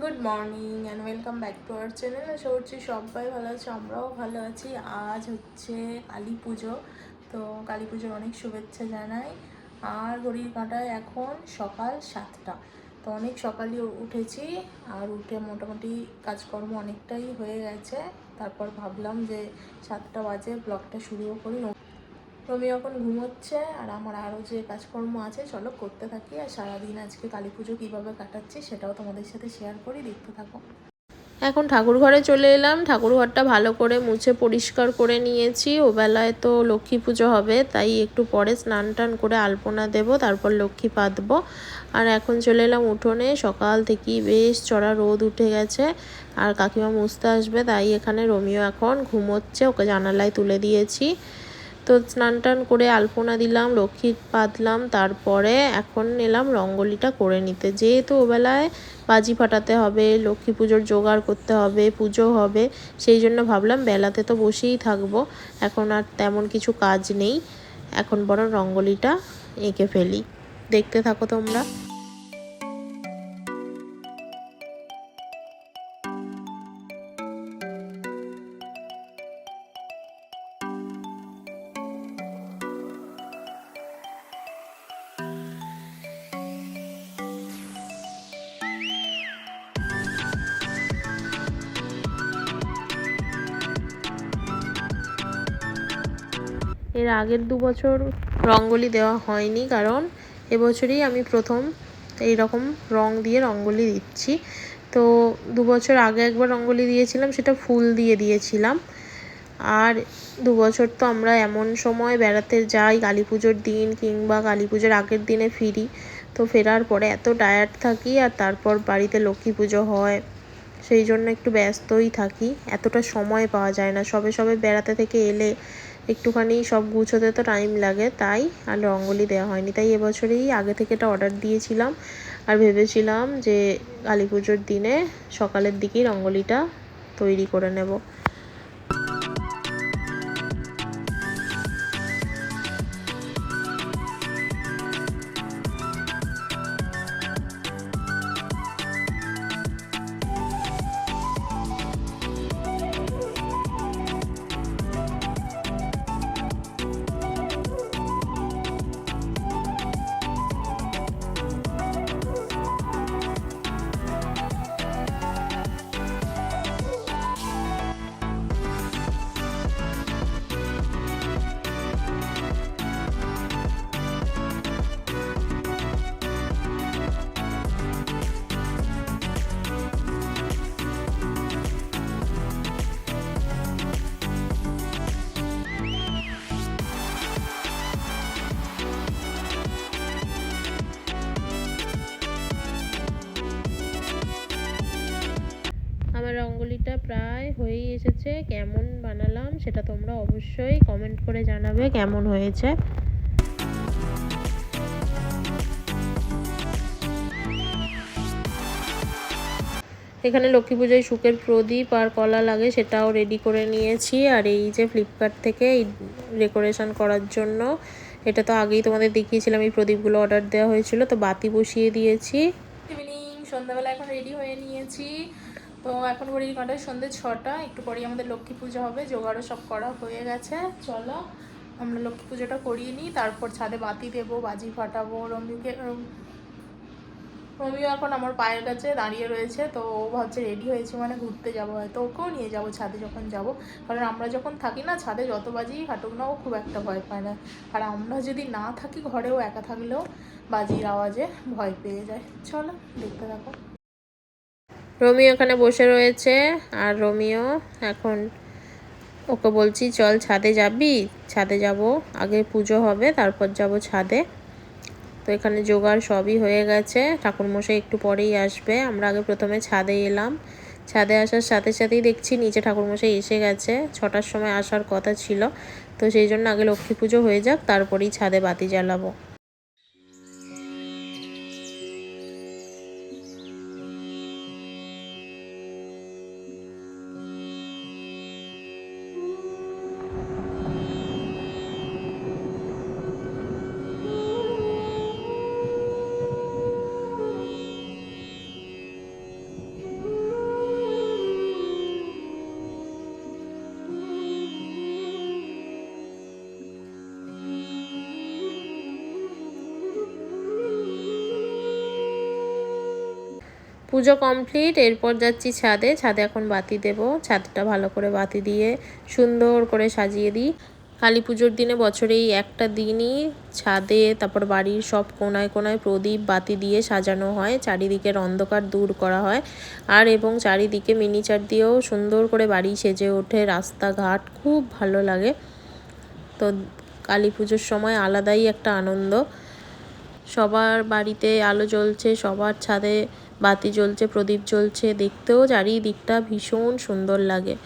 Good morning and welcome back to our channel. আশা করছি সবাই ভালো আছে, আমরাও ভালো আছি। আজ হচ্ছে কালী পুজো, তো কালী পুজোর অনেক শুভেচ্ছা জানাই। আর ঘড়ির কাঁটায় এখন সকাল 7টা, তো অনেক সকালে উঠেছি। আর উঠে মোটামুটি কাজকর্ম অনেকটাই হয়ে গেছে। তারপর ভাবলাম যে 7টা বাজে ব্লগটা শুরুও করি। রমি এখন ঘুমোচ্ছে, আর আমার আরও যে কাজকর্ম আছে চলো করতে থাকি। আর সারাদিন আজকে কালী পুজো কীভাবে কাটাচ্ছি সেটাও তোমাদের সাথে শেয়ার করি, দেখতে থাকো। এখন ঠাকুর ঘরে চলে এলাম। ঠাকুর ঘরটা ভালো করে মুছে পরিষ্কার করে নিয়েছি। ওবেলায় তো লক্ষ্মী পুজো হবে, তাই একটু পরে স্নান টান করে আলপনা দেব, তারপর লক্ষ্মী পাতবো। আর এখন চলে এলাম উঠোনে। সকাল থেকেই বেশ চড়া রোদ উঠে গেছে, আর কাকিমা মুছতে আসবে, তাই এখানে রমিও এখন ঘুমোচ্ছে, ওকে জানালায় তুলে দিয়েছি। তো স্নান টান করে আলপনা দিলাম, লক্ষ্মী পাতলাম, তারপরে এখন এলাম রঙ্গোলিটা করে নিতে। যেহেতু ওবেলায় বাজি ফাটাতে হবে, লক্ষ্মী পুজোর জোগাড় করতে হবে, পুজো হবে, সেই জন্য ভাবলাম বেলাতে তো বসেই থাকবো, এখন আর তেমন কিছু কাজ নেই, এখন বরং রঙ্গোলিটা এঁকে ফেলি। দেখতে থাকো তোমরা। এর আগের 2 বছর রঙ্গোলি দেওয়া হয়নি, কারণ এবছরই আমি প্রথম এই রকম রং দিয়ে রঙ্গোলি দিচ্ছি। তো 2 বছর আগে একবার রঙ্গোলি দিয়েছিলাম, সেটা ফুল দিয়ে দিয়েছিলাম। আর 2 বছর তো আমরা এমন সময় বেড়াতে যাই, কালী পুজোর দিন কিংবা কালী পুজোর আগের দিনে ফিরি। তো ফেরার পরে এত টায়ার্ড থাকি, আর তারপর বাড়িতে লক্ষ্মী পুজো হয়, সেই জন্য একটু ব্যস্তই থাকি, এতটা সময় পাওয়া যায় না। সবে সবে বেড়াতে থেকে এলে একটুখানি সব গুছোতে তো টাইম লাগে, তাই আর রঙ্গোলি দেওয়া হয়নি। তাই এবছরেই আগে থেকে এটা অর্ডার দিয়েছিলাম, আর ভেবেছিলাম যে কালী পুজোর দিনে সকালের দিকেই রঙ্গোলিটা তৈরি করে নেব। আমার রঙ্গোলিটা প্রায় হয়েই এসেছে। কেমন বানালাম সেটা তোমরা অবশ্যই কমেন্ট করে জানাবে কেমন হয়েছে। এখানে লক্ষ্মী পুজোয় সুখের প্রদীপ আর কলা লাগে, সেটাও রেডি করে নিয়েছি। আর এই যে ফ্লিপকার্ট থেকে এই ডেকোরেশন করার জন্য, এটা তো আগেই তোমাদের দেখিয়েছিলাম, এই প্রদীপগুলো অর্ডার দেওয়া হয়েছিল, তো বাতি বসিয়ে দিয়েছি। ইভিনিং সন্ধ্যাবেলা এখন রেডি হয়ে নিয়েছি। তো এখন ঘড়ির কাঁটায় সন্ধ্যে 6টা, একটু পরেই আমাদের লক্ষ্মী পুজো হবে, জোগাড়ও সব করা হয়ে গেছে। চলো আমরা লক্ষ্মী পুজোটা করিয়ে নিই, তারপর ছাদে বাতি দেবো, বাজি ফাটাবো। রমিও এখন আমার পায়ের কাছে দাঁড়িয়ে রয়েছে, তো ও ভাবছে রেডি হয়েছে মানে ঘুরতে যাবো, হয়তো ওকেও নিয়ে যাবো ছাদে যখন যাব। কারণ আমরা যখন থাকি না ছাদে, যত বাজিই ফাটুক না, ও খুব একটা ভয় পায় না। আর আমরা যদি না থাকি ঘরেও, একা থাকলেও বাজির আওয়াজে ভয় পেয়ে যায়। চলো দেখতে থাকো। রমিও এখানে বসে রয়েছে, আর রমিও এখন, ওকে বলছি চল ছাদে যাবি, ছাদে যাব, আগে পুজো হবে তারপর যাব ছাদে। তো এখানে জোগাড় সবই হয়ে গেছে, ঠাকুরমশাই একটু পরেই আসবে। আমরা আগে প্রথমে ছাদে এলাম, ছাদে আসার সাথে সাথেই দেখছি নিচে ঠাকুরমশাই এসে গেছে। 6টার সময় আসার কথা ছিল, তো সেই জন্য আগে লক্ষ্মী পুজো হয়ে যাক, তারপরেই ছাদে বাতি জ্বালাবো। পুজো কমপ্লিট, এরপর যাচ্ছি ছাদে। ছাদে এখন বাতি দেব। ছাদটা ভালো করে বাতি দিয়ে সুন্দর করে সাজিয়ে দিই। কালী পুজোর দিনে বছরেই একটা দিনই ছাদে, তারপর বাড়ির সব কোনায় কোনায় প্রদীপ বাতি দিয়ে সাজানো হয়, চারিদিকের অন্ধকার দূর করা হয়। আর এবং চারিদিকে মিনিচার দিয়েও সুন্দর করে বাড়ি সেজে ওঠে, রাস্তাঘাট খুব ভালো লাগে। তো কালী পুজোর সময় আলাদাই একটা আনন্দ। সবার বাড়িতে আলো জ্বলছে, সবার ছাদে বাতি জ্বলছে, প্রদীপ জ্বলছে, দেখতেও চারিদিকটা ভীষণ সুন্দর লাগে।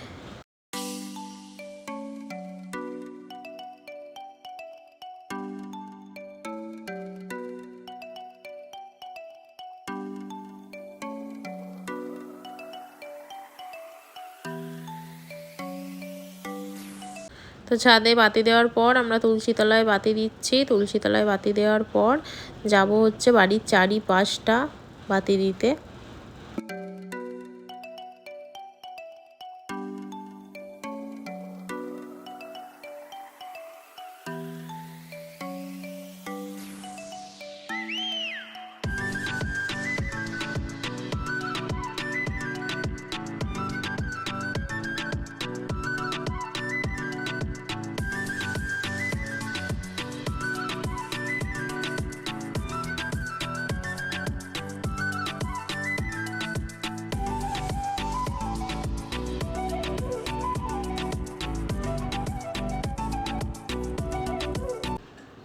তো ছাদে বাতি দেওয়ার পর আমরা তুলসী তলায় বাতি দিচ্ছি। তুলসী তলায় বাতি দেওয়ার পর যাব হচ্ছে বাড়ির চারিপাশটা বাতি দিতে।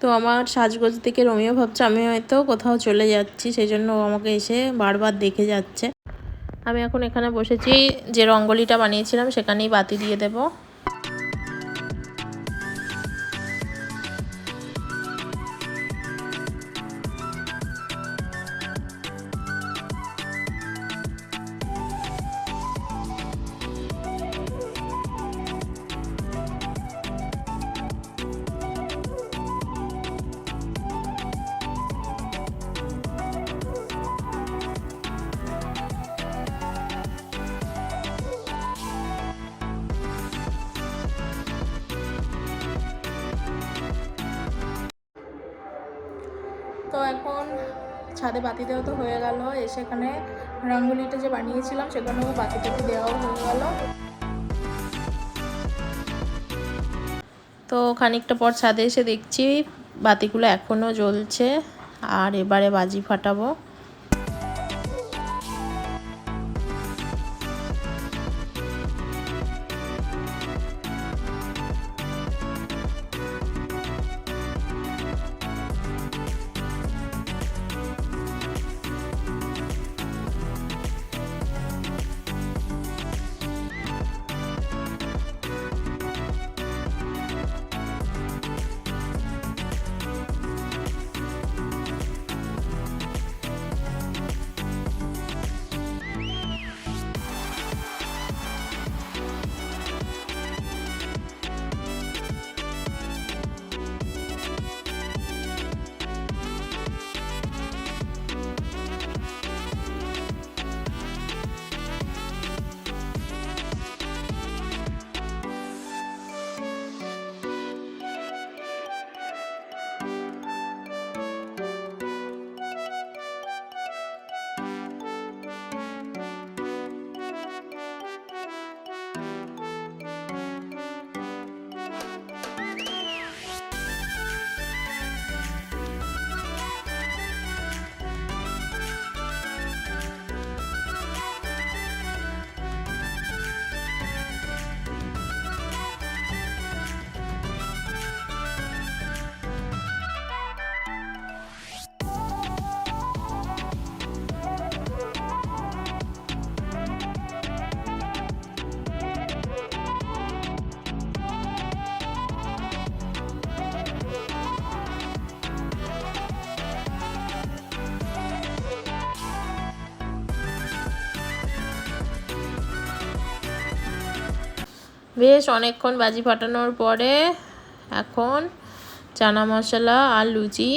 তো আমার সাজগোজ থেকে রোমিও ভাবছে আমি হয়তো কোথাও চলে যাচ্ছি, সেই জন্য ও আমাকে এসে বারবার দেখে যাচ্ছে। আমি এখন এখানে বসেছি, যে রঙ্গোলিটা বানিয়েছিলাম সেখানেই বাতি দিয়ে দেব। তো এখন ছাদে বাতি দেওয়া তো হয়ে গেল, এসে এখানে রঙ্গোলিটা যে বানিয়েছিলাম সেখানেও বাতি টাতি দেওয়াও হয়ে গেল। তো খানিকটা পর ছাদে এসে দেখছি বাতিগুলো এখনও জ্বলছে, আর এবারে বাজি ফাটাবো। বেশ অনেকক্ষণ বাজি ফাটানোর পরে এখন চানা মশলা আর লুচি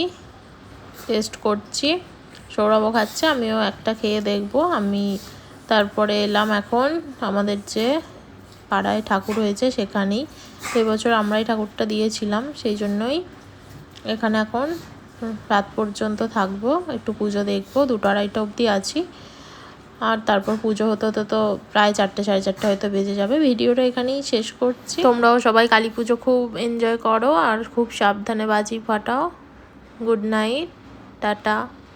টেস্ট করছি। সৌরভও খাচ্ছে, আমিও একটা খেয়ে দেখব। আমি তারপরে এলাম এখন আমাদের যে পাড়ায় ঠাকুর হয়েছে সেখানেই। এবছর আমরাই ঠাকুরটা দিয়েছিলাম, সেই জন্যই এখানে এখন রাত পর্যন্ত থাকবো, একটু পুজো দেখবো। 2টা 2:30 অবধি আছি। আর তারপর পুজো হতে হতে তো প্রায় 4টে 4:30 হয়তো বেজে যাবে। ভিডিওটা এখানেই শেষ করছি। তোমরাও সবাই কালী পুজো খুব এনজয় করো আর খুব সাবধানে বাজি ফাটাও। Good night, tata.